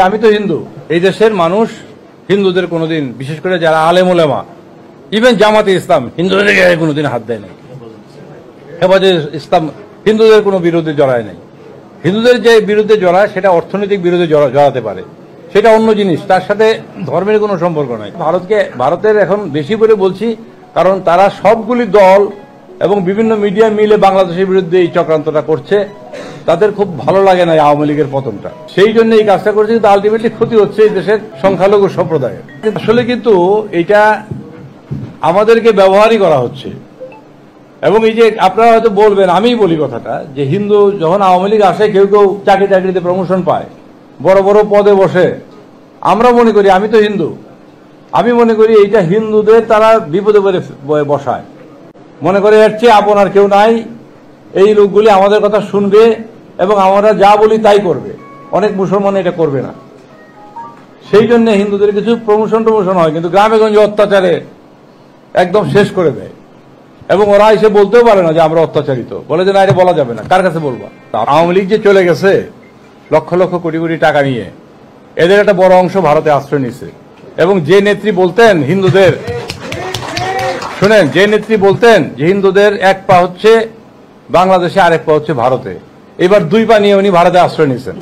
আমি তো হিন্দু। এই দেশের মানুষ হিন্দুদের কোনোদিন, বিশেষ করে যারা আলেম ওলেমা, ইভেন জামাতে ইসলাম, হিন্দুদের গায়ে কোনোদিন হাত দেয় নাই। হেফাজতে ইসলাম হিন্দুদের কোনো বিরুদ্ধে জড়ায় নাই। হিন্দুদের যে বিরুদ্ধে জড়ায় সেটা অর্থনৈতিক বিরুদ্ধে জড়াতে পারে, সেটা অন্য জিনিস, তার সাথে ধর্মের কোনো সম্পর্ক নাই। ভারতের এখন বেশি করে বলছি, কারণ তারা সবগুলি দল এবং বিভিন্ন মিডিয়া মিলে বাংলাদেশের বিরুদ্ধে এই চক্রান্তটা করছে। তাদের খুব ভালো লাগে না আওয়ামী লীগের পতনটা, সেই জন্য এই কাজটা করছে। কিন্তু আলটিমেটলি ক্ষতি হচ্ছে এই দেশের সংখ্যালঘু সম্প্রদায়ের। আসলে কিন্তু এটা আমাদেরকে ব্যবহারই করা হচ্ছে। এবং এই যে আপনারা হয়তো বলবেন, আমিই বলি কথাটা, যে হিন্দু যখন আওয়ামী লীগ আসে, কেউ কেউ চাকরিতে প্রমোশন পায়, বড় বড় পদে বসে। আমরা মনে করি, আমি তো হিন্দু, আমি মনে করি এইটা হিন্দুদের তারা বিপদে বসায়, মনে করে এর চেয়ে আপন আর কেউ নাই, এই লোকগুলি আমাদের কথা শুনবে এবং আমরা যা বলি তাই করবে। অনেক মুসলমান এটা করবে না, সেই জন্য হিন্দুদের কিছু প্রমোশন হয়, কিন্তু গ্রামে গঞ্জে অত্যাচারে একদম শেষ করে দেয়। এবং ওরা এসে বলতেও পারে না যে আমরা অত্যাচারিত, বলে যে না, এটা বলা যাবে না, কার কাছে বলবো। আওয়ামী লীগ যে চলে গেছে লক্ষ লক্ষ কোটি কোটি টাকা নিয়ে, এদের একটা বড় অংশ ভারতে আশ্রয় নিছে। এবং যে নেত্রী বলতেন হিন্দুদের, শুনেন, যে নেত্রী বলতেন যে হিন্দুদের এক পা হচ্ছে বাংলাদেশে, আরেক পা হচ্ছে ভারতে, এবার দুই পা নিয়ে উনি ভারতে আশ্রয় নিয়েছেন।